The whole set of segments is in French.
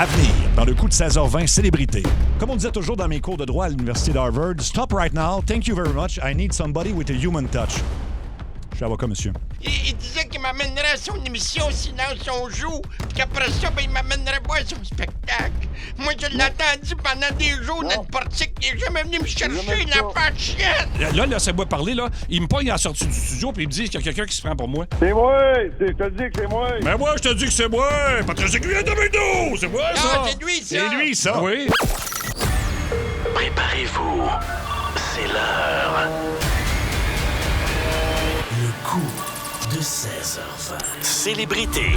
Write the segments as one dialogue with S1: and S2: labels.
S1: À venir, dans le coup de 16h20, célébrité. Comme on disait toujours dans mes cours de droit à l'Université d'Harvard, stop right now, thank you very much, I need somebody with a human touch. Je suis avocat, monsieur.
S2: Il disait qu'il m'amènerait à son émission Silence on joue, puis qu'après ça, ben, il m'amènerait voir son spectacle. Moi, je l'ai attendu pendant des jours dans le portique, il n'est jamais venu me chercher, la patte chienne.
S3: Là, laissez-moi parler, là. Il me pogne à la sortie du studio, puis il me dit qu'il y a quelqu'un qui se prend pour moi.
S4: C'est moi! Je te dis que c'est moi!
S3: Mais moi, je te dis que c'est moi! Patrice Lécuyer de Bédo! C'est moi, ça!
S2: Ah, c'est lui, ça!
S1: C'est lui, ça!
S3: Oui.
S5: Préparez-vous, c'est l'heure. Le coup de 16h20. Célébrité.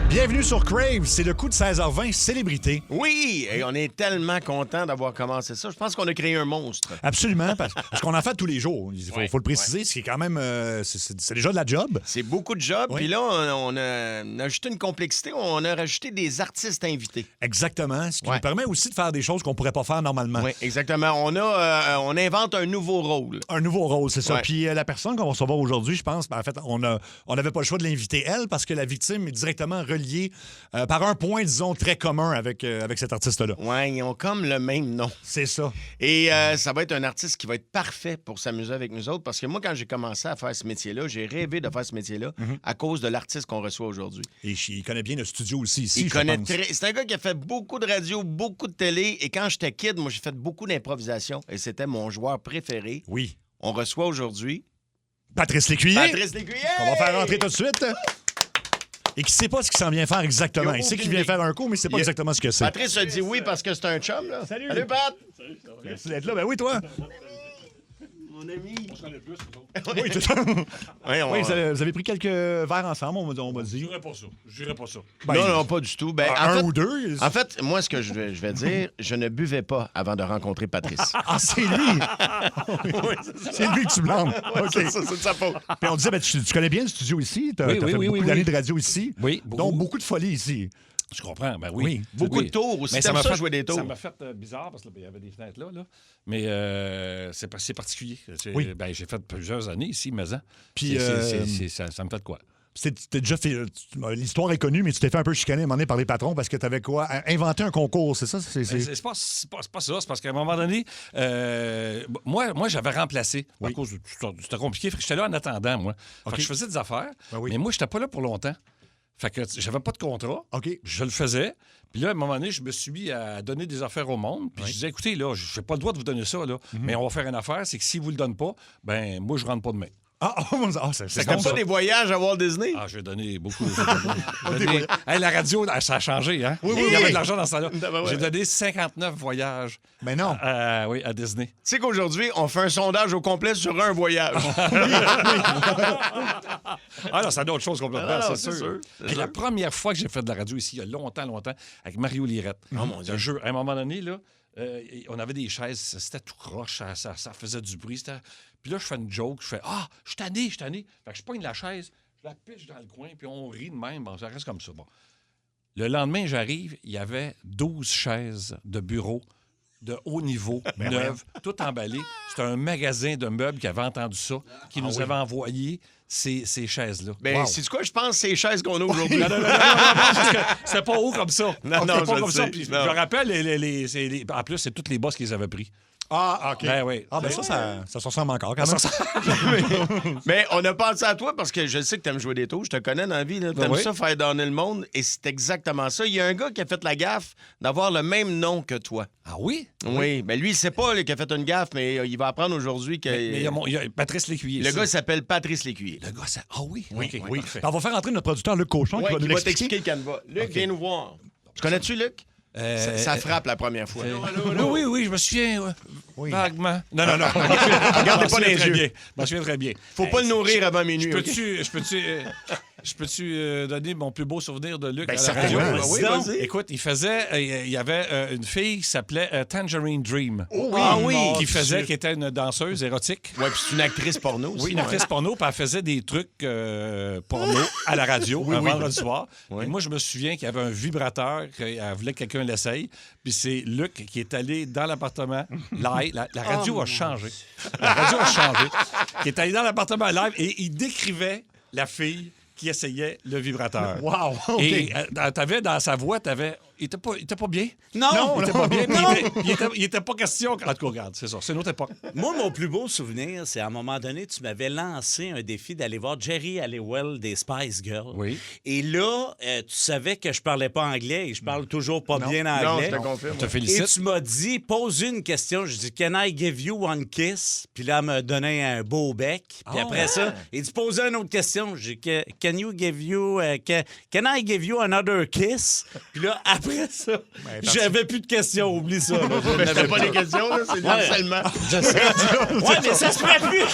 S1: Bienvenue sur Crave, c'est le coup de 16h20, célébrité.
S6: Oui, et on est tellement content d'avoir commencé ça. Je pense qu'on a créé un monstre.
S1: Absolument, parce qu'on en fait tous les jours. Il faut le préciser, ce qui est quand même... c'est déjà de la job.
S6: C'est beaucoup de jobs.
S1: Oui.
S6: Puis là, on a ajouté une complexité. On a rajouté des artistes invités.
S1: Exactement, ce qui
S6: Ouais.
S1: nous permet aussi de faire des choses qu'on pourrait pas faire normalement.
S6: Oui, exactement. On invente un nouveau rôle.
S1: Un nouveau rôle, c'est ça.
S6: Ouais.
S1: Puis la personne qu'on va recevoir aujourd'hui, je pense, en fait, on n'avait pas le choix de l'inviter, elle, parce que la victime est directement reliée par un point, disons, très commun avec cet artiste-là.
S6: Oui, ils ont comme le même nom.
S1: C'est ça.
S6: Et ça va être un artiste qui va être parfait pour s'amuser avec nous autres. Parce que moi, quand j'ai commencé à faire ce métier-là, j'ai rêvé de faire ce métier-là à cause de l'artiste qu'on reçoit aujourd'hui.
S1: Et il connaît bien le studio aussi ici,
S6: Il
S1: je
S6: connaît
S1: pense.
S6: C'est un gars qui a fait beaucoup de radio, beaucoup de télé. Et quand j'étais kid, moi, j'ai fait beaucoup d'improvisation. Et c'était mon joueur préféré.
S1: Oui.
S6: On reçoit aujourd'hui
S1: Patrice Lécuyer.
S6: Patrice Lécuyer!
S1: On va faire rentrer tout de suite. Et qui sait pas ce qu'il s'en vient faire exactement. Il sait qu'il vient faire un coup, mais il sait pas exactement ce que c'est.
S6: Patrice a dit oui parce que c'est un chum, là.
S1: Salut.
S6: Salut, Pat!
S1: Merci d'être là. Ben oui, toi.
S6: Mon ami.
S1: Oui, tout ça.
S6: Ouais,
S1: Oui, vous avez pris quelques verres ensemble, on m'a dit.
S3: Je dirais pas ça.
S1: Ben,
S6: Non, pas du tout. Ben,
S1: un
S6: en fait,
S1: ou deux.
S6: En fait, moi, ce que je vais dire, je ne buvais pas avant de rencontrer Patrice.
S1: Ah, c'est lui! C'est lui que tu blâmes. OK.
S6: C'est de sa faute.
S1: Puis on disait, ben, tu connais bien le studio ici. Tu as
S3: Oui,
S1: fait
S3: oui,
S1: beaucoup
S3: oui,
S1: d'années
S3: oui.
S1: de radio ici.
S3: Oui,
S1: Donc,
S3: beaucoup.
S1: beaucoup de folie ici.
S3: Je comprends, ben oui.
S1: Oui.
S6: Beaucoup de tours aussi.
S3: Mais
S6: T'aimes
S3: m'a
S6: ça
S3: fait
S6: jouer des tours?
S3: Ça m'a fait bizarre parce qu'il y avait des fenêtres là. Mais c'est particulier.
S1: Oui.
S3: Ben, j'ai fait plusieurs années ici, mais
S1: Puis,
S3: ça me fait de quoi?
S1: T'es déjà fait. L'histoire est connue, mais tu t'es fait un peu chicaner à un moment donné par les patrons parce que tu avais quoi? Inventé un concours, c'est ça?
S3: Ben, c'est pas ça. C'est parce qu'à un moment donné, moi j'avais remplacé à cause de c'était compliqué. Fait que j'étais là en attendant, moi. Fait que je faisais des affaires, mais moi, j'étais pas là pour longtemps. Fait que j'avais pas de contrat.
S1: OK.
S3: Je le faisais. Puis là, à un moment donné, je me suis mis à donner des affaires au monde. Puis je disais, écoutez, là, j'ai pas le droit de vous donner ça, là. Mais on va faire une affaire, c'est que si vous le donnez pas, ben moi, je rentre pas demain.
S1: C'est
S6: Comme
S1: comme
S6: ça,
S1: ça.
S6: des voyages à Walt Disney?
S3: Ah, j'ai donné beaucoup. Hey, la radio, ça a changé, hein?
S1: Oui.
S3: Il y avait de l'argent dans ça là.
S6: Ben ouais.
S3: J'ai donné 59 voyages
S1: Mais non.
S3: oui, à Disney.
S6: Tu sais qu'aujourd'hui, on fait un sondage au complet sur un voyage.
S3: Ah non, c'est d'autres choses complètement,
S6: Ah non,
S3: c'est
S6: c'est
S3: sûr.
S6: sûr,
S3: Puis la première fois que j'ai fait de la radio ici, il y a longtemps, avec Mario Lirette.
S6: Oh, mon Dieu.
S3: Un jeu, à un moment donné, là, on avait des chaises, c'était tout croche, ça faisait du bruit. Puis là, je fais une joke, je fais « Ah, je suis tanné. » Fait que je pogne la chaise, je la pitche dans le coin, puis on rit de même. Bon, ça reste comme ça. Bon. Le lendemain, j'arrive, il y avait 12 chaises de bureau de haut niveau, neuves, tout emballées. C'était un magasin de meubles qui avait entendu ça, qui nous avait envoyé ces chaises-là.
S6: Ben,
S1: Wow.
S6: c'est quoi, je pense, ces chaises qu'on a aujourd'hui?
S3: Non, parce que c'était pas haut comme ça.
S6: Non,
S3: C'était
S6: non,
S3: pas
S6: je
S3: comme
S6: le
S3: ça.
S6: sais.
S3: Puis je
S6: Non.
S3: me rappelle, en plus, c'est toutes les boss qui les avaient pris.
S1: Ah, OK.
S3: Ben oui.
S1: Ah, ben ça se ressemble encore quand même.
S6: Mais on a pensé à toi parce que je sais que t'aimes jouer des tours. Je te connais dans la vie. T'aimes
S3: oui.
S6: ça faire donner le monde. Et c'est exactement ça. Il y a un gars qui a fait la gaffe d'avoir le même nom que toi.
S3: Ah oui?
S6: Oui. Ben lui, il sait pas là, qu'il a fait une gaffe, mais il va apprendre aujourd'hui que...
S3: Mais il y a Patrice Lécuyer.
S6: Le
S3: ça.
S6: gars s'appelle Patrice Lécuyer.
S3: Le gars, c'est... Ah oui?
S1: Oui,
S3: OK,
S1: oui.
S3: parfait.
S1: On va faire entrer notre producteur Luc Cochon
S6: Ouais,
S1: qui va
S6: qui
S1: nous
S6: va
S1: l'expliquer.
S6: t'expliquer le canevas. Luc, viens nous voir. Tu connais-tu, Luc? Ça frappe la première fois.
S3: Oui, je me souviens vaguement. Non.
S6: Regardez pas les yeux.
S3: Je me souviens très bien.
S6: Faut pas le nourrir avant minuit. OK?
S3: Je peux-tu donner mon plus beau souvenir de Luc à la
S1: certainement.
S3: radio?
S6: Oui,
S3: Donc,
S6: vas-y.
S3: écoute, il y avait une fille qui s'appelait Tangerine Dream.
S6: Ah oui.
S3: Qui était une danseuse érotique.
S6: Ouais, puis c'est une actrice porno aussi.
S3: Oui, une actrice porno, puis elle faisait des trucs porno à la radio un vendredi soir. Et moi, je me souviens qu'il y avait un vibrateur, qu'elle voulait que quelqu'un l'essaye. Puis c'est Luc qui est allé dans l'appartement live. La radio a changé. La radio a changé. Qui est allé dans l'appartement live et il décrivait la fille qui essayait le vibrateur.
S1: Wow, OK.
S3: Et t'avais dans sa voix, il était pas bien.
S7: Non,
S3: Il était pas bien. Puis il était pas question. En tout cas, regarde, c'est ça. C'est une autre époque.
S7: Moi, mon plus beau souvenir, c'est à un moment donné, tu m'avais lancé un défi d'aller voir Jerry Halliwell des Spice Girls.
S3: Oui.
S7: Et là, tu savais que je parlais pas anglais et je parle toujours pas bien
S6: Non,
S7: anglais.
S6: je te confirme.
S3: Je te
S7: Et
S3: félicite.
S7: tu m'as dit, pose une question. Je dis, can I give you one kiss? Puis là, elle m'a donné un beau bec. Puis après ça, il dit, posez une autre question. Je dis, can you give you, can I give you another kiss? Puis là, après ça, j'avais plus de questions. Oublie ça. Là, je
S6: Mais
S7: n'avais
S6: c'était pas des questions, là, c'est du harcèlement.
S7: Je sais. Ouais, mais ça se fait plus.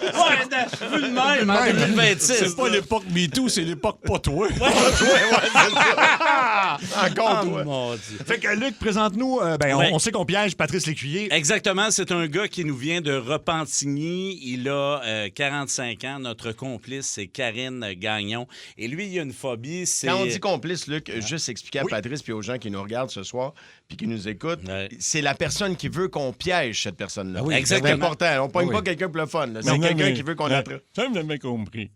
S7: Ouais, plus de même en 2026.
S3: C'est pas l'époque MeToo, c'est l'époque pas toi.
S6: Encore,
S7: Oh,
S6: toi.
S7: mon Dieu.
S1: Fait que Luc, présente-nous,
S7: Ouais.
S1: on sait qu'on piège Patrice Lécuyer.
S7: Exactement, c'est un gars qui nous vient de Repentigny. Il a 45 ans. Notre complice, c'est Karine Gagnon. Et lui, il a une phobie, c'est...
S6: Quand on dit complice, Luc, juste expliquer à Patrice puis aux gens qui nous regardent ce soir puis qui nous écoutent,
S7: Ouais.
S6: c'est la personne qui veut qu'on piège cette personne-là.
S3: Ah oui,
S6: c'est
S7: exactement.
S6: important. On pogne
S3: Ah oui.
S6: pas quelqu'un pour le fun. là. C'est
S3: Non,
S6: quelqu'un
S3: mais-
S6: qui veut qu'on attrape.
S3: Ça, vous l'avez compris.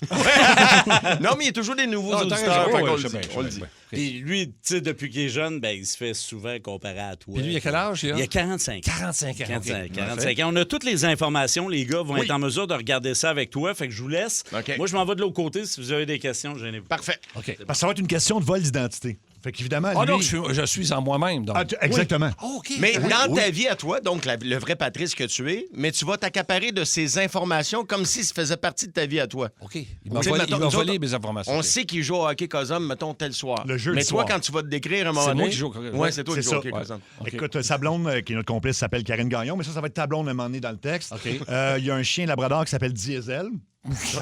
S6: Non, mais il y a toujours des nouveaux
S3: Non, t'as
S6: auditeurs.
S3: raison.
S6: fait
S3: Ouais,
S6: qu'on
S3: je
S6: le
S3: sais
S6: dit,
S3: bien,
S6: on
S3: je
S6: le
S3: sais
S6: dit.
S3: bien.
S7: Puis lui, tu sais, depuis qu'il est jeune, ben, il se fait souvent comparer à toi.
S3: Puis lui, il a quel âge?
S7: Il a 45 ans.
S3: 45 ans.
S7: 45,
S3: OK.
S7: 45 ans. On a toutes les informations. Les gars vont être en mesure de regarder ça avec toi. Fait que je vous laisse.
S6: OK.
S7: Moi, je m'en vais de l'autre côté. Si vous avez des questions, gênez-vous.
S6: Parfait.
S3: OK.
S1: Parce que ça va être une question de vol d'identité. Fait qu'évidemment,
S3: Ah
S1: lui...
S3: non, je suis en moi-même, donc.
S1: Exactement.
S3: Ah, OK.
S6: Mais
S3: Oui.
S6: dans ta vie à toi, donc le vrai Patrice que tu es, mais tu vas t'accaparer de ces informations comme si ça faisait partie de ta vie à toi.
S3: OK. Il
S6: Tu
S3: m'a
S6: sais,
S3: volé,
S6: mettons,
S3: il m'a
S6: nous
S3: volé
S6: autres,
S3: mes informations.
S6: On
S3: OK.
S6: sait qu'il joue au hockey Cosum, mettons, tel soir.
S1: Le jeudi
S6: Mais toi,
S1: soir.
S6: quand tu vas te décrire à un moment
S3: C'est
S6: donné...
S3: moi qui joue au hockey.
S6: Ouais, c'est toi qui
S1: C'est
S6: joues au
S1: ça.
S6: hockey Cosum.
S3: OK.
S1: Écoute, sa blonde, qui est notre complice, s'appelle Karine Gagnon, mais ça va être ta blonde à un moment donné dans le texte.
S3: OK.
S1: Il y a un chien labrador qui s'appelle Diesel.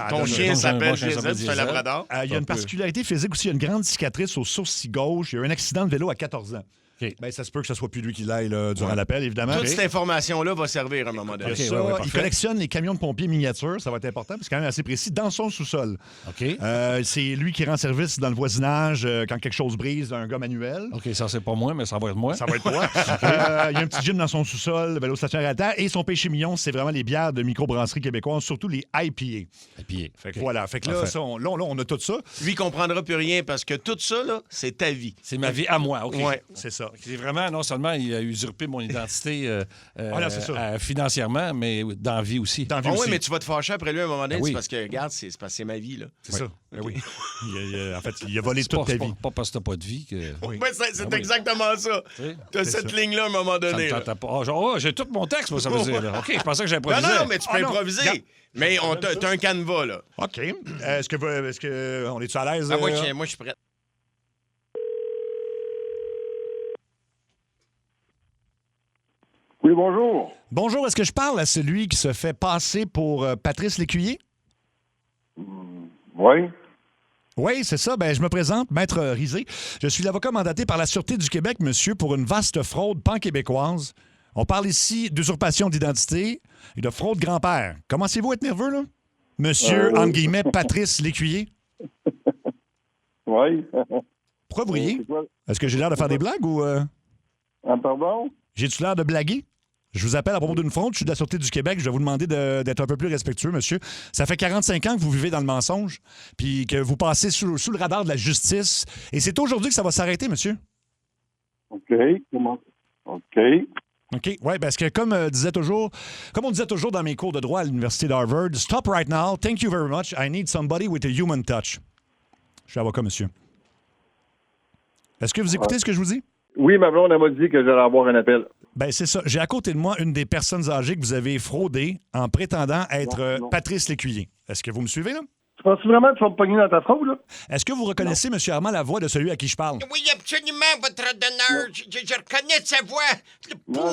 S6: Ton chien
S3: Ton
S6: s'appelle
S3: chien s'appelle
S6: Diesel, tu fais
S3: Diesel.
S6: labrador.
S1: Il y a une particularité physique aussi. Il y a une grande cicatrice au sourcil gauche. Il y a eu un accident de vélo à 14 ans.
S3: OK.
S1: Ben, ça se peut que ce soit plus lui qui l'aille là, durant l'appel, évidemment.
S6: Toute cette information-là va servir à un moment donné.
S1: Il y a
S3: OK,
S1: ça.
S3: ouais,
S1: Il
S3: parfait.
S1: collectionne les camions de pompiers miniatures. Ça va être important, parce que c'est quand même assez précis. Dans son sous-sol.
S3: OK.
S1: C'est lui qui rend service dans le voisinage quand quelque chose brise, un gars manuel.
S3: OK, ça, c'est pas moi, mais ça va être moi.
S1: Ça va être toi. Il y a un petit gym dans son sous-sol, vélo stationnaire à terre. Et son péché mignon, c'est vraiment les bières de microbrasserie québécoise, surtout les IPA.
S3: Et puis,
S1: Fait que voilà. Fait que là,
S3: Parfait.
S1: ça, on a tout ça.
S6: Lui, il comprendra plus rien parce que tout ça, là, c'est ta vie.
S3: c'est ma vie à moi. OK.
S6: Ouais.
S1: C'est ça.
S3: C'est vraiment, non seulement il a usurpé mon identité
S1: Voilà, c'est ça.
S3: financièrement, mais dans la vie aussi.
S1: Dans la vie
S6: Ah oui,
S1: aussi.
S6: mais tu vas te fâcher après lui à un moment donné,
S3: Ah oui.
S6: c'est parce que, regarde, c'est parce que c'est ma vie, là.
S1: C'est ça. Ben oui. En fait, il a volé
S3: C'est
S1: toute
S3: pas,
S1: ta
S3: c'est
S1: vie.
S3: pas parce que t'as pas de vie que.
S6: Ouais, c'est
S3: Ah oui.
S6: exactement ça.
S3: Tu sais,
S6: T'as
S1: c'est
S6: cette
S1: ça.
S6: ligne-là à un moment
S3: Ça
S6: donné.
S3: me
S6: là.
S3: tentait pas. Ah, genre, j'ai tout mon texte, moi, ça veut dire. là. OK, je pensais que
S6: Non,
S3: j'improvisais.
S6: non, mais tu peux
S1: Ah, non.
S6: improviser.
S1: Regarde.
S6: Mais t'as un canevas, là.
S1: OK. Est-ce que on est-tu à l'aise?
S6: Ah, moi, je suis prêt.
S4: Oui, bonjour.
S1: Bonjour, est-ce que je parle à celui qui se fait passer pour Patrice Lécuyer?
S4: Oui.
S1: Oui, c'est ça. Ben, je me présente, Maître Risé. Je suis l'avocat mandaté par la Sûreté du Québec, monsieur, pour une vaste fraude pan-québécoise. On parle ici d'usurpation d'identité et de fraude grand-père. Commencez-vous à être nerveux, là? Monsieur,
S4: oui.
S1: entre guillemets, Patrice Lécuyer.
S4: Oui.
S1: Pourquoi vous riez?
S4: C'est quoi?
S1: Est-ce que j'ai l'air de faire des blagues ou...
S4: Ah, pardon?
S1: J'ai-tu l'air de blaguer? Je vous appelle à propos d'une fraude. Je suis de la Sûreté du Québec. Je vais vous demander d'être un peu plus respectueux, monsieur. Ça fait 45 ans que vous vivez dans le mensonge, puis que vous passez sous le radar de la justice. Et c'est aujourd'hui que ça va s'arrêter, monsieur.
S4: OK. Comment? OK.
S1: OK. Oui, parce que comme on disait toujours dans mes cours de droit à l'Université d'Harvard, stop right now. Thank you very much. I need somebody with a human touch. Je suis avocat, monsieur. Est-ce que vous écoutez ce que je vous dis?
S4: Oui, ma blonde, elle m'a dit que j'allais avoir un appel.
S1: Ben c'est ça. J'ai à côté de moi une des personnes âgées que vous avez fraudées en prétendant être
S4: Non.
S1: Patrice Lécuyer. Est-ce que vous me suivez, là?
S4: Tu penses vraiment que tu vas me pogner dans ta fraude, là?
S1: Est-ce que vous reconnaissez, M. Armand, la voix de celui à qui je parle?
S2: Oui, absolument, votre honneur. Je reconnais sa voix.
S4: Non.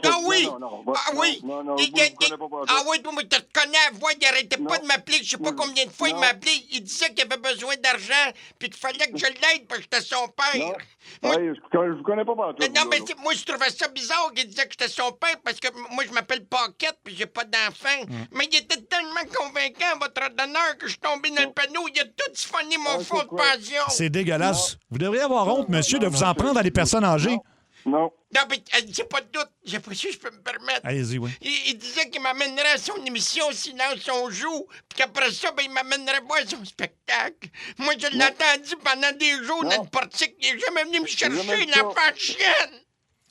S2: Ah oui.
S4: Non.
S2: Ah oui.
S4: Non,
S2: Il-
S4: je ne connais pas.
S2: Ah oui, moi, je te reconnais la voix. Il arrêtait pas
S4: Non.
S2: de m'appeler. Je sais pas combien de fois il
S4: Non.
S2: m'a appelé. Il disait qu'il avait besoin d'argent, puis qu'il fallait que je l'aide parce que j'étais son père.
S4: Non.
S2: Moi-
S4: Hey, je vous connais pas partout.
S2: Non, mais moi, je trouvais ça bizarre qu'il disait que j'étais son père parce que moi, je m'appelle Paquette puis j'ai pas d'enfant. Mais il était tellement convaincant, votre honneur, que je suis tombé dans le panneau. Il a tout siphonné mon
S4: Ah,
S2: fonds
S4: c'est
S2: de
S4: quoi?
S2: pension.
S1: C'est dégueulasse. Vous devriez avoir honte, monsieur, de vous en prendre à des personnes âgées.
S4: Non.
S2: Non, mais c'est pas de doute. J'ai pas si je peux me permettre.
S1: Allez-y, oui.
S2: Il disait qu'il m'amènerait à son émission Silence on joue, puis qu'après ça, ben, il m'amènerait voir son spectacle. Moi, je l'ai entendu pendant des jours dans le portique. Il est jamais venu me chercher,
S4: jamais
S2: la
S4: ça.
S2: patte chienne.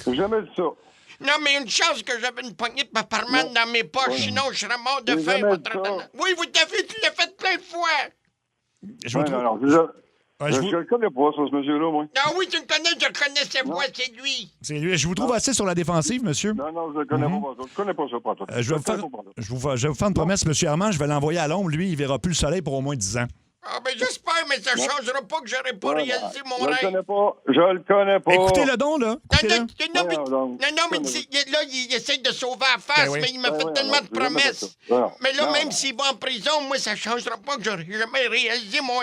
S4: J'ai jamais dit ça.
S2: Non, mais une chance que j'avais une poignée de paparman dans mes poches, sinon je serais mort de
S4: J'ai
S2: faim,
S4: jamais
S2: votre
S4: dit ça.
S2: étonnant. Oui, tu l'as fait plein de fois.
S1: Je vous trouve-
S4: Non.
S1: Ouais,
S4: Je le connais pas, ça, ce monsieur-là, moi.
S2: Ah oui, tu le connais, je le connais, c'est moi, c'est lui.
S1: C'est lui. Je vous trouve assez sur la défensive, monsieur.
S4: Non, je le connais pas. Je le connais pas, ça, pas toi.
S1: Je vais vous faire une promesse, monsieur Armand. Je vais l'envoyer à l'ombre. Lui, il verra plus le soleil pour au moins 10 ans.
S2: Ah, ben j'espère, mais ça changera pas que j'aurais pas réalisé mon
S4: Je le
S2: rêve.
S4: connais pas. Je le connais pas.
S1: Écoutez-le donc, là. Écoutez-le.
S2: Non, mais là, il essaie de sauver la face,
S1: Ben oui.
S2: mais il m'a fait
S4: Ouais,
S2: tellement
S4: non,
S2: de
S4: j'ai jamais fait
S2: promesses.
S4: ça. Non,
S2: Mais là,
S4: non,
S2: même
S4: non.
S2: s'il va en prison, moi, ça changera pas que j'aurais jamais réalisé mon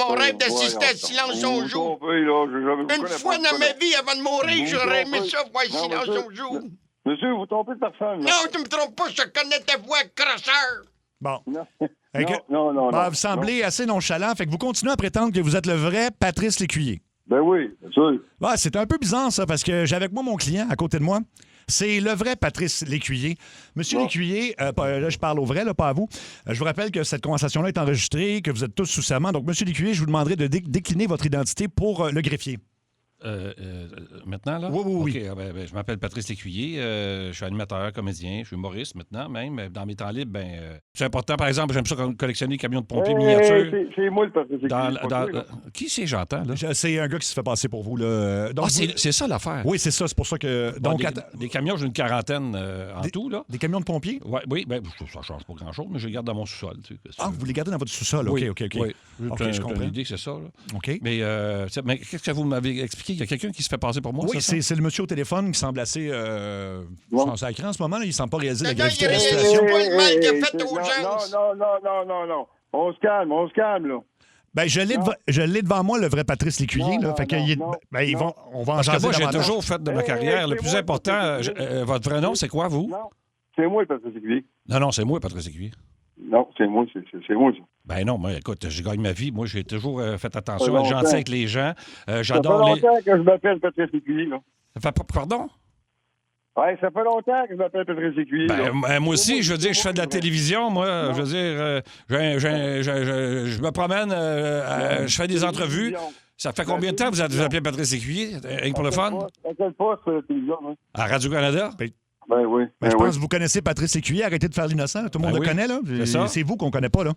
S2: rêve d'assister à Silence on joue. Une fois dans ma vie, avant de mourir,
S4: Vous
S2: j'aurais aimé
S4: trompez.
S2: ça, voir
S4: Non,
S2: Silence
S4: monsieur,
S2: on joue.
S4: Monsieur, vous trompez de personne. là.
S2: Non, tu me trompes pas, je te connais ta voix, crosseur.
S1: Bon.
S4: Non.
S1: Fait que-
S4: Non.
S1: Vous semblez assez nonchalant. Fait que vous continuez à prétendre que vous êtes le vrai Patrice Lécuyer.
S4: Ben oui, bien sûr.
S1: Ouais, c'est un peu bizarre, ça, parce que j'ai avec moi mon client à côté de moi. C'est le vrai Patrice Lécuyer. Monsieur Lécuyer, là, je parle au vrai, là, pas à vous. Je vous rappelle que cette conversation-là est enregistrée, que vous êtes tous sous serment. Donc, Monsieur Lécuyer, je vous demanderai de décliner votre identité pour le greffier.
S3: Maintenant, là?
S1: Oui.
S3: OK, je m'appelle Patrice Lécuyer. Je suis animateur, comédien. Je suis humoriste maintenant, même. Dans mes temps libres, c'est important. Par exemple, j'aime ça collectionner des camions de pompiers miniatures.
S4: C'est moi le Patrice Lécuyer.
S3: Qui c'est, j'entends, là?
S1: C'est un gars qui se fait passer pour vous. Là. Donc,
S3: c'est ça l'affaire.
S1: Oui, c'est ça. C'est pour ça que...
S3: Bon,
S1: Donc,
S3: des camions, j'ai une quarantaine en tout, là.
S1: Des camions de pompiers?
S3: Ouais, oui, ça change pas grand-chose, mais je les garde dans mon sous-sol. Tu sais,
S1: Ah, vous les gardez dans votre sous-sol.
S3: Oui,
S1: OK.
S3: Oui.
S1: OK, je comprends.
S3: L'idée, c'est ça, là.
S1: OK.
S3: Mais qu'est-ce que vous m'avez expliqué? Il y a quelqu'un qui se fait passer pour moi,
S1: Oui,
S3: ça?
S1: c'est le monsieur au téléphone qui semble assez sacré en ce moment. Là. Il ne semble pas réaliser la
S2: Non,
S1: gravité
S2: il
S1: de la
S2: réalise
S1: situation.
S2: pas le mal qu'il a fait aux gens.
S4: Non. On se calme, là.
S1: Ben, je l'ai devant moi, le vrai Patrice Lécuyer. Là, fait que on va en
S3: Parce que
S1: jaser
S3: moi, j'ai
S1: davantage.
S3: toujours fait de ma carrière. Le plus important, votre vrai nom, c'est quoi, vous?
S4: Non, c'est moi le Patrice Lécuyer.
S3: Non, c'est moi, Patrice Lécuyer.
S4: Non, c'est moi, ça.
S3: Ben non, moi, écoute, je gagne ma vie. Moi, j'ai toujours fait attention à être
S4: longtemps.
S3: gentil avec les gens.
S4: Ça fait
S3: J'adore les...
S4: longtemps que je m'appelle Patrice Lécuyer, là.
S3: Pardon?
S4: Ouais, ça fait longtemps que je m'appelle Patrice Lécuyer. là.
S3: Moi aussi, je veux dire, je fais de la télévision, moi. Je veux dire, je me promène, je fais des entrevues. Ça fait combien de temps que vous appelez Patrice Lécuyer? Rien que pour le fun?
S4: À quel poste, la télévision, hein?
S3: À Radio-Canada?
S4: Ben oui.
S1: Ben, je pense que vous connaissez Patrice Lécuyer. Arrêtez de faire l'innocent. Tout le monde
S3: Ben
S1: le
S3: oui.
S1: connaît. Là.
S3: C'est ça.
S1: C'est vous qu'on ne connaît pas. Là.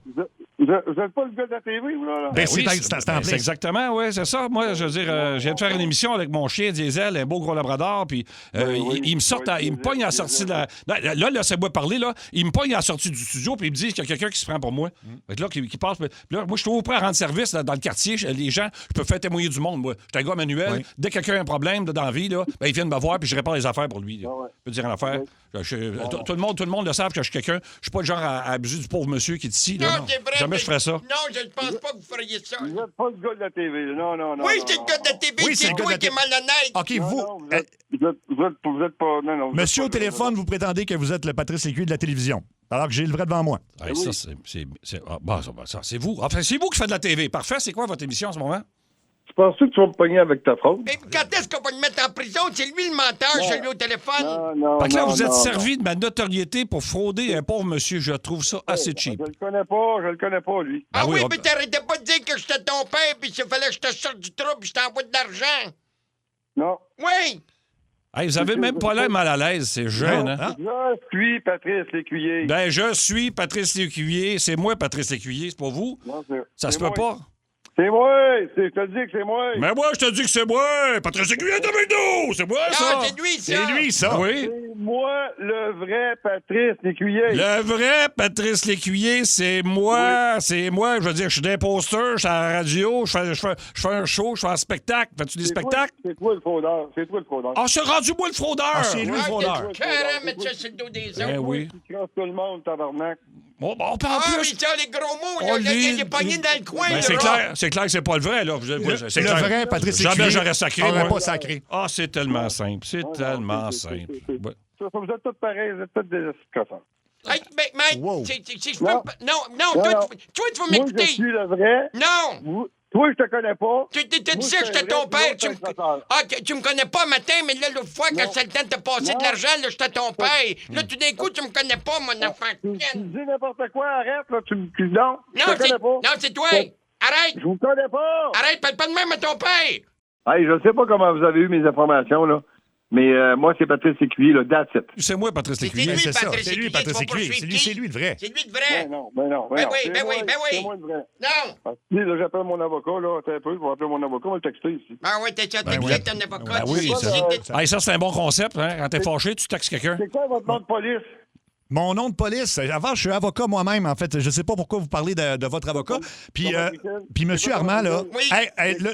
S4: Vous êtes pas le gars de la TV, vous, là?
S1: Ben,
S3: Oui,
S1: c'est en plein.
S3: c'est exactement, oui, c'est ça. Moi, je veux dire, je viens de faire une émission avec mon chien Diesel, un beau gros labrador, puis il me sort, il me pogne à la sortie de la... Non, là, c'est moi parler, là. Il me pogne à la sortie du studio, puis il me dit qu'il y a quelqu'un qui se prend pour moi. Fait que là, qui passe... Puis là, moi, je suis toujours prêt à rendre service dans le quartier. Les gens, je peux faire témoigner du monde, moi. Je suis un gars manuel.
S1: Oui.
S3: Dès que quelqu'un a un problème dans la vie, là, ben, il vient me voir, puis je répare les affaires pour lui. Là. Je peux te dire une affaire. Tout le monde le savent que je suis quelqu'un. Je suis pas le genre à abuser du pauvre monsieur qui est ici. Là.
S2: Non, c'est vrai.
S3: Jamais je ferais ça.
S2: Non, je ne pense pas que vous feriez ça.
S4: Vous n'êtes pas le gars de la TV, là. Non.
S2: Oui, c'est le gars de la TV,
S1: Oui, c'est
S2: c'est
S1: le gars
S2: toi
S1: de la
S2: qui es
S1: TV.
S2: malhonnête.
S1: OK,
S4: Non,
S1: vous...
S4: non, vous êtes pas... Non, vous
S1: Monsieur au
S4: êtes pas-
S1: téléphone, vous prétendez que vous êtes le Patrice Lécuyer de la télévision. Alors que j'ai le vrai devant moi.
S3: Hey, ça, c'est vous. Enfin, c'est vous qui faites de la TV. Parfait. C'est quoi votre émission en ce moment?
S4: Tu penses-tu que tu vas me pogner avec ta fraude?
S2: Mais quand est-ce qu'on va le mettre en prison? C'est lui le menteur, celui au téléphone.
S4: Non.
S3: Fait que là, vous êtes
S4: non.
S3: servi de ma notoriété pour frauder un pauvre monsieur. Je trouve ça assez cheap.
S4: Je le connais pas, lui.
S2: Ah
S3: oui,
S2: oui,
S3: on-
S2: mais t'arrêtais pas de dire que j'étais ton père, puis s'il fallait que je te sorte du trou, puis je t'envoie de l'argent.
S4: Non.
S2: Oui!
S3: Hey, vous avez même pas l'air mal à l'aise. C'est jeune, hein?
S1: Ah.
S4: Je suis Patrice Lécuyer.
S3: Ben, je suis Patrice Lécuyer. C'est moi, Patrice Lécuyer. C'est pas vous?
S4: Non,
S3: Ça se
S4: c'est
S3: peut
S4: moi.
S3: pas?
S4: C'est moi! Je te le dis que c'est moi!
S3: Mais moi, je te dis que c'est moi! Patrice Lécuyer est avec nous! C'est moi, ça!
S2: Non, c'est lui, ça!
S1: C'est lui, ça.
S3: Oui.
S4: C'est moi, le vrai Patrice Lécuyer!
S3: Le vrai Patrice Lécuyer, c'est moi. C'est moi. Je veux dire, je suis d'imposteur, je suis à la radio, je fais un show, je fais un spectacle. Fais-tu des spectacles?
S4: C'est toi le fraudeur. C'est toi le fraudeur.
S3: Ah, c'est rendu moi le fraudeur!
S1: Ah, c'est lui le
S2: Ah,
S1: fraudeur.
S2: t'es carré, mettre ça sur le dos des
S3: Ben
S2: autres.
S3: oui.
S4: Tu crosses tout le monde, tabarnak.
S3: Bon, en
S2: Ah,
S3: plus...
S2: mais tiens, les gros mots,
S3: on
S2: là,
S3: lit-
S2: il est pogné dans le coin,
S3: Ben,
S2: là.
S3: c'est clair que c'est pas le vrai, là. C'est
S1: Le
S3: clair.
S1: vrai Patrice
S3: Jamais
S1: Lécuyer
S3: j'aurais sacré,
S1: aurait
S3: moi.
S1: pas sacré.
S3: Ah, c'est tellement simple. C'est tellement simple. Ouais.
S4: Vous êtes tous pareils, vous êtes tous des escrocs.
S2: Hey, mais, Mike,
S1: Wow.
S2: si je peux...
S4: Non.
S2: Non,
S4: Non,
S2: toi,
S4: non.
S2: tu vas
S4: Moi, je
S2: m'écouter.
S4: suis le vrai.
S2: Non!
S4: Toi, je te connais pas.
S2: Tu
S4: Moi,
S2: disais que
S4: c'est
S2: j'étais
S4: vrai,
S2: ton père.
S4: l'autre, c'est un chasseur.
S2: Tu me connais pas matin, mais là, l'autre fois, quand
S4: Non.
S2: c'est le temps de te passer
S4: Non.
S2: de l'argent, là, j'étais ton père. Là, tout d'un coup, tu me connais pas, mon enfant.
S4: Tu dis n'importe quoi, arrête, là. Non, je
S2: Non,
S4: te connais pas.
S2: non, c'est toi. Arrête.
S4: Je vous connais pas.
S2: Arrête, parle pas de même à ton père.
S4: Hey, je sais pas comment vous avez eu mes informations, là. Mais moi, c'est Patrice Écuyer, là, that's it.
S3: C'est moi, Patrice
S2: C'est
S3: Lécuyer.
S2: lui,
S1: C'est ça,
S2: Patrice
S1: c'est lui,
S2: Écuyer,
S1: Patrice
S2: tu vas
S1: Écuyer.
S2: poursuivre
S1: C'est
S2: qui?
S1: lui le vrai.
S2: C'est lui de vrai.
S4: Ben non.
S2: Ben oui, ben oui, ben oui.
S4: C'est moi le vrai.
S2: Non.
S4: Parce que, là, j'appelle mon avocat, là. Attends un peu, je vais appeler mon avocat, on va le texter ici.
S2: Ben oui, t'es
S1: Ben
S2: obligé
S1: ouais.
S2: de ton avocat.
S1: Ben oui,
S2: Tu
S1: ça-
S2: sais que t'es-
S3: Hey, ça, c'est un bon concept. Hein? Quand t'es fâché, tu taxes quelqu'un.
S4: C'est quoi votre nom de police?
S1: Mon nom de police. Avant, je suis avocat moi-même, en fait. Je ne sais pas pourquoi vous parlez de votre avocat. Puis, M. Armand, là,
S2: Oui.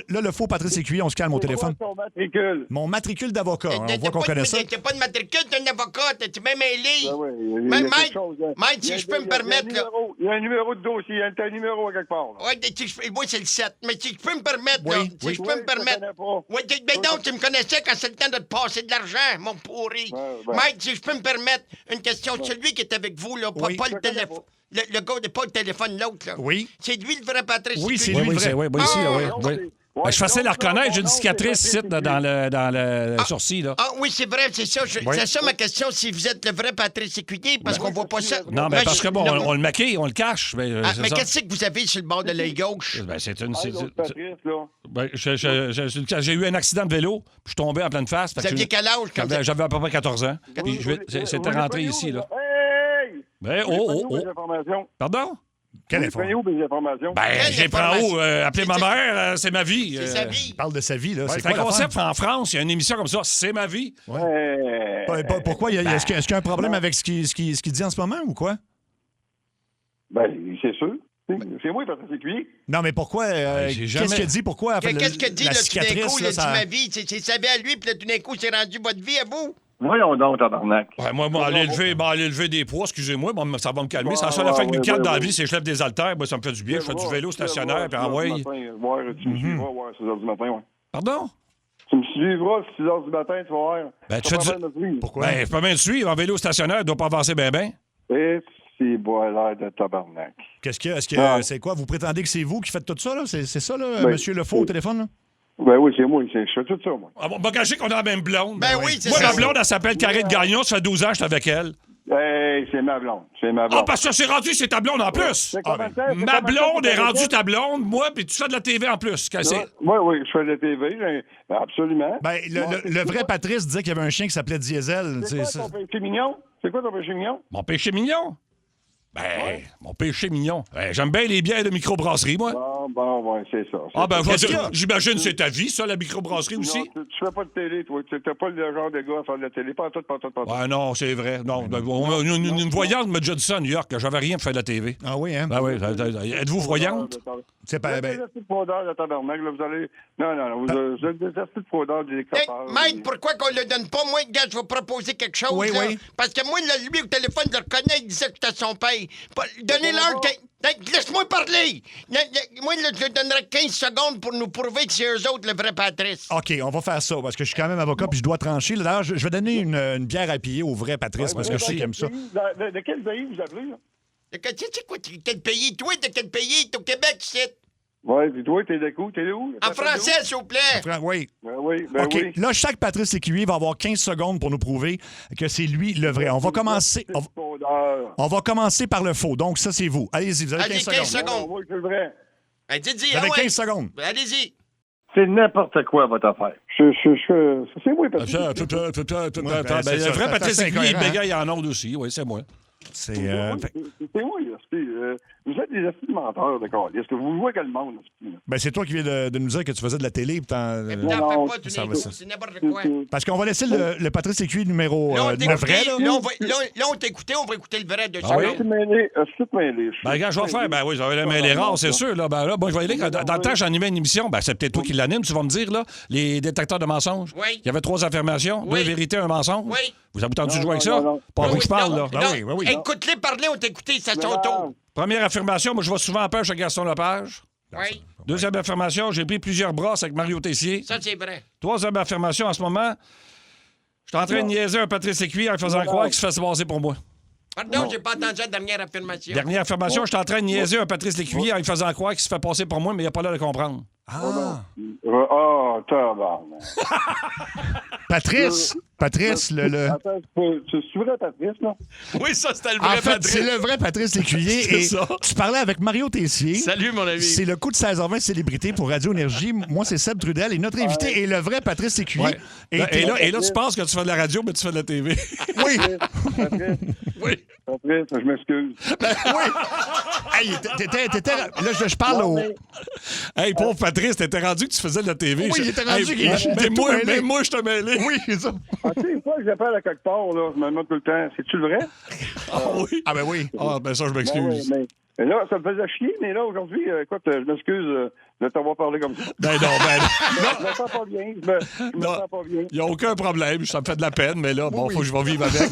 S1: là, le faux Patrice Écuyer, on se calme au téléphone.
S4: C'est quoi ton matricule?
S1: Mon matricule d'avocat, hein, on
S2: T'as
S1: voit qu'on
S2: pas
S1: connaît
S2: de-
S1: ça.
S2: T'as pas de matricule, t'es un avocat, t'es même mêlé.
S4: Ben oui, il y a
S2: Mike,
S4: quelque chose, hein.
S2: Mike,
S4: Il y a-
S2: si je peux me
S4: il y a un
S2: permettre, là.
S4: numéro- Il y a un numéro de dossier, il y a un numéro à quelque part. là.
S2: Ouais, moi, c'est le 7. Mais si je peux me permettre,
S1: Oui,
S2: là.
S1: oui.
S2: Si je peux me permettre.
S4: Je te connais
S2: Ouais, mais non, tu me connaissais quand c'est le temps de te passer de l'argent, mon pourri.
S4: Ouais.
S2: Mike, si je peux me permettre une question. Celui qui est avec vous, là,
S1: Oui.
S2: pas le
S4: Je connais
S2: téléphone. Le gars n'est pas le téléphone, l'autre, là.
S1: Oui.
S2: C'est lui le vrai Patrice.
S1: Oui, c'est
S2: Écuyer.
S1: lui le vrai.
S3: Oui, ici, là, oui.
S4: Non,
S3: oui.
S4: c'est-
S3: Ben, je suis facile à reconnaître. J'ai une cicatrice ici
S4: c'est
S3: dans le sourcil. Là.
S2: Ah oui, c'est vrai, c'est ça.
S1: Oui.
S2: C'est ça ma question, si vous êtes le vrai Patrice Écuyer, parce qu'on voit pas ça.
S3: Non,
S2: Moi,
S3: mais parce
S2: je-
S3: que bon,
S2: non.
S3: on le maquille, on le cache. Ben,
S2: Ah,
S3: c'est
S2: mais
S3: ça.
S2: qu'est-ce que vous avez sur le bord de l'œil gauche?
S3: Ben, c'est une.
S4: Ah,
S3: c'est-
S4: l'autre
S3: c'est-
S4: Patrice, là.
S3: ben, j'ai eu un accident de vélo, puis je suis tombé en pleine face.
S2: Vous aviez quel âge quand vous
S3: J'avais à peu près 14 ans. Puis c'était
S4: Vous
S3: rentré
S4: les
S3: ici,
S4: prenez où,
S3: là.
S4: Hey!
S3: Ben,
S4: Vous les prenez où,
S3: oh.
S4: mes informations?
S3: Pardon?
S1: Quelle
S4: Vous les
S1: info?
S4: prenez où, mes informations?
S3: Ben,
S2: Quelle
S3: j'ai prends
S2: information?
S3: où? Appeler ma
S2: C'est-
S3: mère, c'est ma vie.
S2: C'est sa vie.
S1: Il parle de sa vie, là.
S3: Ouais,
S1: c'est
S3: c'est un
S1: quoi
S3: concept en France. Il y a une émission comme ça. C'est ma vie.
S1: Pourquoi? Est-ce qu'il y a un problème avec ce qu'il dit en ce moment ou quoi?
S4: Ben, c'est sûr. C'est moi, Patrice Écuyer.
S1: Non, mais pourquoi?
S3: j'ai jamais-
S1: Qu'est-ce qu'il dit? Pourquoi? En fait,
S2: Qu'est-ce que dit,
S1: la
S2: là, tout d'un
S1: cicatrice,
S2: coup,
S1: là,
S2: là,
S1: ça...
S2: dit ma vie? C'est sa vie à lui, puis là, tout d'un coup, c'est rendu votre vie à vous?
S4: Voyons donc, tabarnak.
S3: Ouais, moi, aller lever des poids, excusez-moi, bon, ça va me calmer. C'est la seule
S4: Ouais,
S3: affaire qui me
S4: ouais,
S3: calme
S4: ouais,
S3: dans la
S4: ouais.
S3: vie, c'est que je lève des haltères. Moi, ça me fait du bien. Je fais du vélo stationnaire, puis envoie.
S4: Tu me suivras, 6 h du matin, ouais.
S3: Pardon?
S4: Tu me suivras, 6 h du matin, tu vas voir.
S3: Ben, tu fais du...
S1: Pourquoi?
S3: Ben, je peux bien te suivre. En vélo stationnaire, il doit pas avancer bien, bien.
S4: Et c'est bois l'air de tabarnak.
S1: Qu'est-ce que...
S4: Ah.
S1: C'est quoi? Vous prétendez que c'est vous qui faites tout ça, là? C'est ça, là,
S4: Ben,
S1: monsieur Lefaux au téléphone, là?
S4: Ben oui, c'est moi, je fais tout ça, moi.
S3: Ah bon, gager qu'on a la même blonde.
S2: Ben oui, c'est
S3: Moi,
S2: ça.
S3: ma blonde, elle s'appelle Karine Gagnon. Ça fait 12 ans que je suis avec elle.
S4: Hey, c'est ma blonde, c'est ma
S3: Ah,
S4: blonde.
S3: parce que c'est rendu, c'est ta blonde en plus.
S4: C'est comment ça? C'est
S3: Ma
S4: comment ça
S3: blonde
S4: que
S3: est
S4: t'as
S3: rendue
S4: fait?
S3: ta blonde, moi, puis tu fais de la TV en plus.
S4: Oui, je fais de la TV, absolument.
S1: Ben, le vrai Patrice disait qu'il y avait un chien qui s'appelait Diesel.
S4: C'est quoi ton péché mignon? C'est quoi ton péché mignon?
S3: Mon péché mignon? Ben, mon péché mignon. Ben, j'aime bien les bières de microbrasserie, moi.
S4: Bon, ouais, c'est ça.
S3: Ah, ben,
S1: Qu'est-ce qu'il y a?
S3: j'imagine que c'est ta vie, ça, la microbrasserie aussi.
S4: Non, tu fais pas de télé, toi. Tu n'es pas le genre de gars à faire de la télé. Pas tout.
S3: Ouais, non, c'est vrai. Non, une voyante m'a déjà dit ça à New York, que j'avais rien pour faire de la TV.
S1: Ah oui, hein?
S3: Ben oui, êtes-vous voyante?
S1: C'est pas...
S4: Vous êtes des fraudeurs de tabarnak, là, vous allez... Non, vous êtes des esprits de fraudeurs, des
S2: Hey,
S4: dictateurs.
S2: Mike, pourquoi qu'on le donne pas? Moi, gars, je vais proposer quelque chose.
S1: Oui,
S2: là.
S1: oui.
S2: Parce que moi, là, lui, au téléphone, je le reconnais, il disait que c'était son père. Donnez-leur... Laisse-moi parler! Moi, là, je lui donnerais 15 secondes pour nous prouver que c'est eux autres le vrai Patrice.
S1: OK, on va faire ça, parce que je suis quand même avocat, puis je dois trancher. Là, d'ailleurs, je vais donner une bière à piller au vrai Patrice, parce que je sais qu'il aime ça.
S4: De quel pays vous appelez, là?
S2: Tu sais quoi, quel pays? Toi, de quel pays? T'es au Québec, c'est.
S4: Ouais, puis toi, t'es de où? T'es de où?
S2: En français, s'il vous plaît.
S1: Oui.
S4: Ben oui,
S1: OK.
S4: oui.
S1: Là, chaque Patrice Écuyer va avoir 15 secondes pour nous prouver que c'est lui le vrai. On va commencer... On va commencer par le faux. Donc, ça, c'est vous. Allez-y, vous avez
S2: Allez,
S1: 15
S2: 15
S1: secondes.
S2: secondes.
S4: Oui, c'est le vrai.
S2: Hey, dis-y,
S1: Vous avez
S2: ah ouais.
S1: 15 secondes.
S2: Ben, allez-y.
S4: C'est n'importe quoi, votre affaire. C'est moi, parce que...
S3: Ben,
S1: c'est
S3: le
S1: ça,
S3: vrai
S1: c'est
S3: Patrice
S1: assez
S3: Écuyer, il
S1: incohérent,
S3: bégaye en ondes aussi. Oui, c'est moi.
S1: C'est...
S4: C'est moi, là. Vous êtes des esprits de menteurs, d'accord. Est-ce que vous jouez avec le monde, là?
S1: Ben, c'est toi qui viens de nous dire que tu faisais de la télé.
S2: Mais
S4: non,
S2: t'en fais pas, tout
S1: ça
S2: d'un
S1: va,
S2: coup.
S1: ça.
S2: C'est n'importe quoi.
S1: Parce qu'on va laisser le Patrice Écuyer numéro
S2: Là, on
S1: le
S2: t'a
S1: vrai,
S2: écouté,
S1: là.
S2: là, on t'a écouté, on va écouter le vrai de
S3: Ah oui?
S2: secondes.
S4: mêlé.
S3: Ben, regarde, je vais faire. Ben oui, j'avais la mêlée rare, c'est sûr. Là, ben, là, bon, je vais y aller. Dans le temps, j'animais une émission. Ben, c'est peut-être toi qui l'anime, tu vas me dire, là. Les détecteurs de mensonges.
S2: Oui.
S3: Il y avait 3 affirmations,
S2: Oui.
S3: 2 vérités, un mensonge.
S2: Oui.
S3: Vous avez entendu
S4: Non,
S3: jouer avec
S4: non,
S3: ça?
S4: non, non.
S3: Pas
S2: Oui,
S3: vous que je parle,
S2: non,
S3: là.
S2: non.
S1: oui, oui, oui.
S2: Écoute-les parler, on t'a écouté, c'est à son tour.
S3: Première affirmation, moi, je vais souvent en pêche avec Gaston Lepage.
S2: Oui,
S3: Deuxième affirmation, j'ai pris plusieurs brasses avec Mario Tessier.
S2: ça, c'est vrai.
S3: Troisième affirmation, en ce moment, je suis en train de niaiser un Patrice Écuyer en lui faisant croire qu'il se fait se passer pour moi.
S2: Pardon, j'ai pas entendu la dernière affirmation.
S3: Dernière affirmation, je suis en train de niaiser un Patrice Lécuyer en lui faisant croire qu'il se fait passer pour moi, mais il n'a pas l'air de comprendre.
S1: Ah!
S4: Tabarnak.
S1: Patrice, le...
S4: Attends, c'est vrai, Patrice, là?
S6: Oui, ça, c'était le
S1: En
S6: vrai
S1: fait,
S6: Patrice.
S1: c'est le vrai Patrice Lécuyer.
S3: C'est
S1: Et
S3: ça.
S1: tu parlais avec Mario Tessier.
S6: Salut, mon ami.
S1: C'est le coup de 16h20 célébrité pour Radio Énergie. Moi, c'est Seb Trudel. Et notre invité est le vrai Patrice Lécuyer.
S3: Ouais. Et là, tu penses que tu fais de la radio, mais tu fais de la TV.
S1: Oui.
S4: Patrice,
S3: Oui.
S4: Patrice, je m'excuse.
S1: Oui. Hey, t'étais... Là, je parle au...
S3: Hey, pauvre Patrice, t'étais rendu que tu faisais de la TV.
S1: Oui, il était rendu qu'il était
S3: mais
S1: tout mêlé.
S3: mais moi, je te mêlé.
S1: Oui, c'est ça.
S4: Ah, tu sais, une fois que j'appelle à quelque part, là, je me demande tout le temps, c'est-tu le vrai?
S3: Ah oui.
S1: Ah ben oui.
S3: Ah, ben ça, je
S4: Ben oui,
S3: m'excuse.
S4: mais là, ça me faisait chier, mais là, aujourd'hui, écoute, je m'excuse de t'avoir parlé comme ça.
S3: Ben non,
S4: Je me sens pas bien. Je me
S3: Non.
S4: sens pas bien.
S3: il n'y a aucun problème. Ça me fait de la peine, mais là, bon, faut que je vais vivre avec.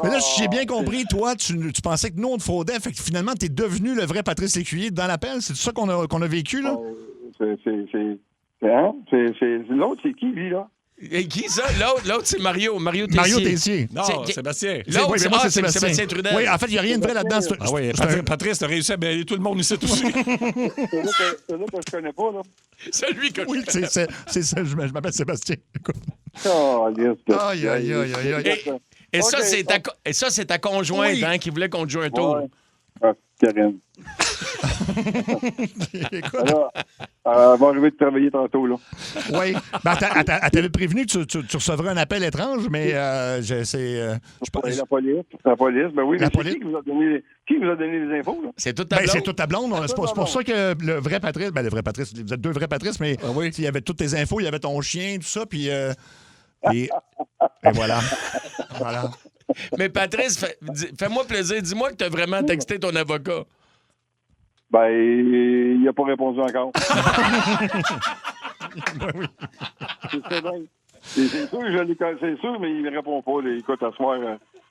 S1: Mais là, si j'ai bien compris, toi, tu pensais que nous, on te fraudait. Fait que finalement, t'es devenu le vrai Patrice Lécuyer dans l'appel. C'est ça qu'on a vécu, là?
S4: L'autre, c'est qui, lui, là?
S6: Et qui ça? L'autre, c'est Mario Tessier.
S1: Mario Tessier.
S3: Non,
S6: C'est-
S3: Sébastien.
S6: L'autre,
S1: Oui, mais
S6: c'est
S1: moi,
S6: ah,
S1: c'est
S6: c'est
S1: Sébastien.
S6: Sébastien Trudel.
S1: Oui, en fait, il n'y a rien de vrai là-dedans. C'est-
S3: Ah oui,
S1: c'est un-
S3: Patrice, t'as réussi à mêler tout le monde ici aussi.
S4: C'est là que je connais pas, là.
S6: C'est lui que
S1: Oui, c'est ça. Je m'appelle Sébastien. Écoute.
S4: Oh, yes.
S1: Aïe, aïe, aïe, aïe, aïe.
S6: Et ça,
S4: Ok.
S6: c'est ta conjointe,
S1: Oui.
S6: hein, qui voulait qu'on te joue un tour.
S4: Ouais. Ah, Karen.
S1: Écoute.
S4: Alors, elle va arriver de travailler tantôt, là.
S1: Oui. Ben, elle t'avait prévenu que tu recevrais un appel étrange, mais je pense.
S4: La police, ben oui.
S1: La
S4: Mais
S1: police.
S4: Qui vous a donné les infos, là?
S6: C'est toute ta
S1: Ben,
S6: blonde?
S1: c'est toute ta blonde. C'est pour ça que le vrai Patrice, vous êtes deux vrais Patrice, mais
S3: oui.
S1: il y avait toutes tes infos, il y avait ton chien, tout ça, puis et voilà. Voilà.
S6: Mais Patrice, fais-moi plaisir. Dis-moi que t'as vraiment texté ton avocat.
S4: Ben, il n'a pas répondu encore. C'est ça, ben. C'est sûr, c'est sûr, mais il me répond pas. Là. Écoute, à ce soir,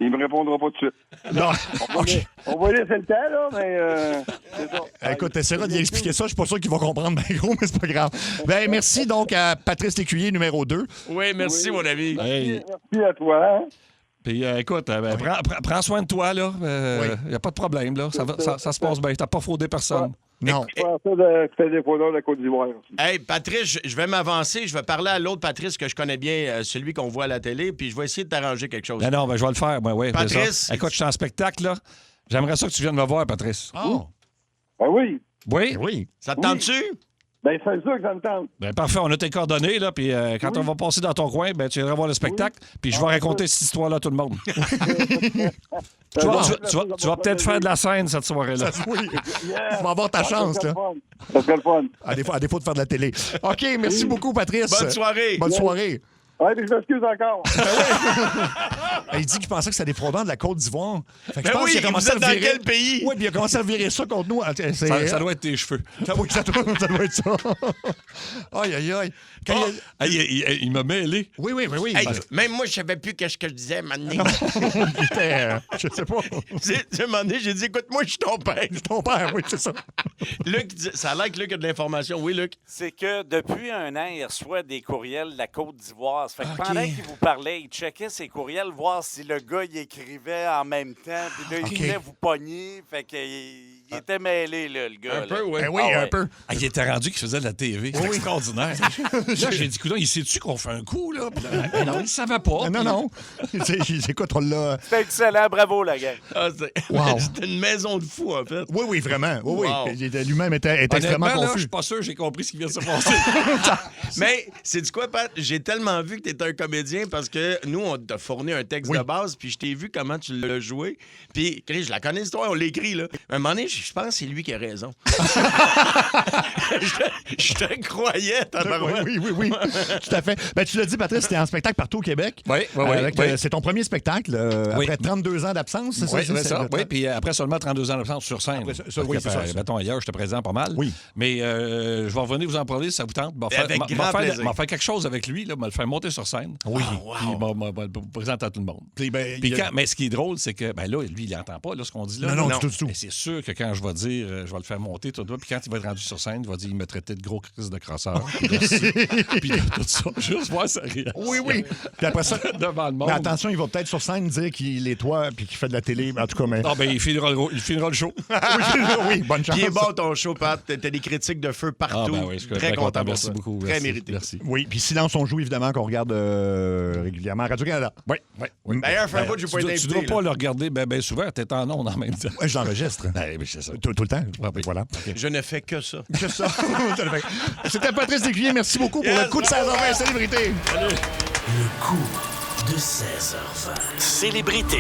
S4: il me répondra pas tout de suite.
S1: Non. OK.
S4: On va laisser le temps, là, mais c'est ça.
S1: Écoute, t'essaieras d'y expliquer ça. Je suis pas sûr qu'il va comprendre bien gros, mais c'est pas grave. Ben, merci donc à Patrice Lécuyer, numéro 2.
S6: Oui, merci, mon ami.
S3: Hey.
S4: Merci à toi. Hein?
S3: Puis écoute, ben, prends soin de toi, là. Il n'y a pas de problème, là. Ça se passe bien. T'as pas fraudé personne.
S1: Non.
S4: Je pensais que c'était des fraudeurs de la Côte d'Ivoire aussi.
S6: Hey, Patrice, je vais m'avancer. Je vais parler à l'autre Patrice que je connais bien, celui qu'on voit à la télé, puis je vais essayer de t'arranger quelque chose.
S3: Non, ben, je vais le faire, moi, oui.
S6: Patrice.
S3: Écoute, je suis en spectacle, là. J'aimerais ça que tu viennes me voir, Patrice.
S1: Oh.
S4: Ben oui.
S3: Oui?
S1: Oui.
S6: Ça te tente-tu?
S4: Ben, c'est sûr que ça me tente.
S3: Ben, parfait, on a tes coordonnées, là, puis quand on va passer dans ton coin, ben, tu viendras voir le spectacle, puis je vais raconter cette histoire-là à tout le monde. Tu vas peut-être faire de la scène cette soirée-là.
S1: Oui. Tu vas avoir ta chance, là.
S4: Ça serait le fun.
S1: À défaut de faire de la télé. OK, merci beaucoup, Patrice.
S6: Bonne soirée.
S1: Bonne soirée.
S4: Ouais, mais je m'excuse encore.
S1: Il dit qu'il pensait que c'était des fraudeurs de la Côte d'Ivoire. Fait que je
S6: Ben
S1: pense
S6: oui,
S1: qu'il a commencé
S6: vous êtes
S1: à
S6: dans
S1: virer...
S6: quel pays?
S1: Oui, puis il a commencé à virer ça contre nous.
S3: Ça doit être tes cheveux.
S1: Oui, ça doit être ça. Aïe, aïe, aïe. Quand il a-
S3: Hey, il m'a mêlé.
S1: Oui.
S6: Hey, même moi, je savais plus qu'est-ce que je disais, maintenant.
S1: Il était, je sais pas.
S6: À un moment donné, j'ai dit, écoute, moi, je suis ton père.
S1: Ton père, oui, c'est ça.
S6: Luc, ça a l'air que Luc a de l'information. Oui, Luc?
S7: C'est que depuis un an, il reçoit des courriels de la Côte d'Ivoire. Ça fait que
S1: OK.
S7: pendant qu'il vous parlait, il checkait ses courriels, voir si le gars, il écrivait en même temps. Puis là, il
S1: OK.
S7: voulait vous pogner. Fait qu'il était mêlé, là, le gars.
S6: Un peu, oui.
S1: Ben oui,
S7: Ah
S1: un
S7: ouais.
S1: peu.
S3: Ah, il était rendu qu'il faisait de la TV. C'est extraordinaire. Là, j'ai dit, coudonc, il sait-tu qu'on fait un coup, là? Puis là, ben non, il savait pas.
S1: Non. Écoute, on l'a...
S7: C'était excellent. Bravo, la gang.
S6: Ah,
S1: Wow.
S6: C'était une maison de fous, en fait.
S1: Oui, vraiment. Oui.
S6: Wow.
S1: Lui-même était extrêmement
S3: Honnêtement, là, je
S1: confus.
S3: suis pas sûr que j'ai compris ce qui vient de se passer.
S6: Mais, c'est du quoi, Pat? J'ai tellement vu que tu étais un comédien parce que nous, on t'a fourni un texte
S1: Oui.
S6: de base, puis je t'ai vu comment tu l'as joué. Puis, Chris, je la connais l'histoire, on l'écrit, là. À un moment donné, je pense que c'est lui qui a raison. je te croyais, tabarouette.
S1: Oui. Tout à fait. Ben, tu l'as dit, Patrice, c'était en spectacle partout au Québec.
S3: Oui.
S1: C'est ton premier spectacle après 32 ans d'absence, c'est ça?
S3: Oui, c'est ça. Oui, puis après seulement 32 ans d'absence sur scène.
S1: Après ça,
S3: Parce
S1: oui,
S3: que,
S1: c'est ça.
S3: mettons, ailleurs, j'étais présent pas mal.
S1: Oui.
S3: Mais je vais revenir vous en parler si ça vous tente. Bon,
S6: Avec plaisir.
S3: m'a fait quelque chose avec lui, là, m'a le faire monter sur scène.
S1: Oui.
S3: Puis il m'a le présenter à tout le monde.
S1: Puis, ben,
S3: Puis
S1: il y a-
S3: mais ce qui est drôle, c'est que ben là, lui, il n'entend pas là, ce qu'on dit là.
S1: Non, du tout.
S3: Mais c'est sûr que quand je vais dire, je vais le faire monter, tout ça, puis quand il va être rendu sur scène, il va dire, il me traitait de gros crise de crosseur. Puis tout ça. Juste voir sa réaction.
S1: Oui. Puis après ça,
S3: devant le monde.
S1: mais attention, il va peut-être sur scène dire qu'il est toi puis qu'il fait de la télé. En tout cas, mais...
S3: Ah, ben, il finira le show.
S1: oui, bonne chance.
S6: Puis il est bon ton show, Pat. T'as des critiques de feu partout.
S3: Ah, ben oui, je suis
S6: très content pour
S3: Merci
S6: ça.
S3: beaucoup.
S6: Très mérité.
S3: Merci.
S1: Oui, puis Silence on joue, évidemment, qu'on regarde régulièrement à Radio-Canada.
S3: Oui.
S6: D'ailleurs, fais un bout, j'ai pas été
S3: Tu
S6: invité.
S3: dois pas
S6: là.
S3: le regarder ben souvent. T'es en ondes en même temps.
S1: Ouais, je l'enregistre.
S3: Ben, c'est ça.
S1: Tout le temps.
S3: Ouais, oui.
S1: Voilà.
S6: Je ne fais que ça.
S1: C'est ça. C'était Patrice Lécuyer. Merci beaucoup pour le coup de 16h20 célébrité.
S5: Le coup de 16h20. Célébrité.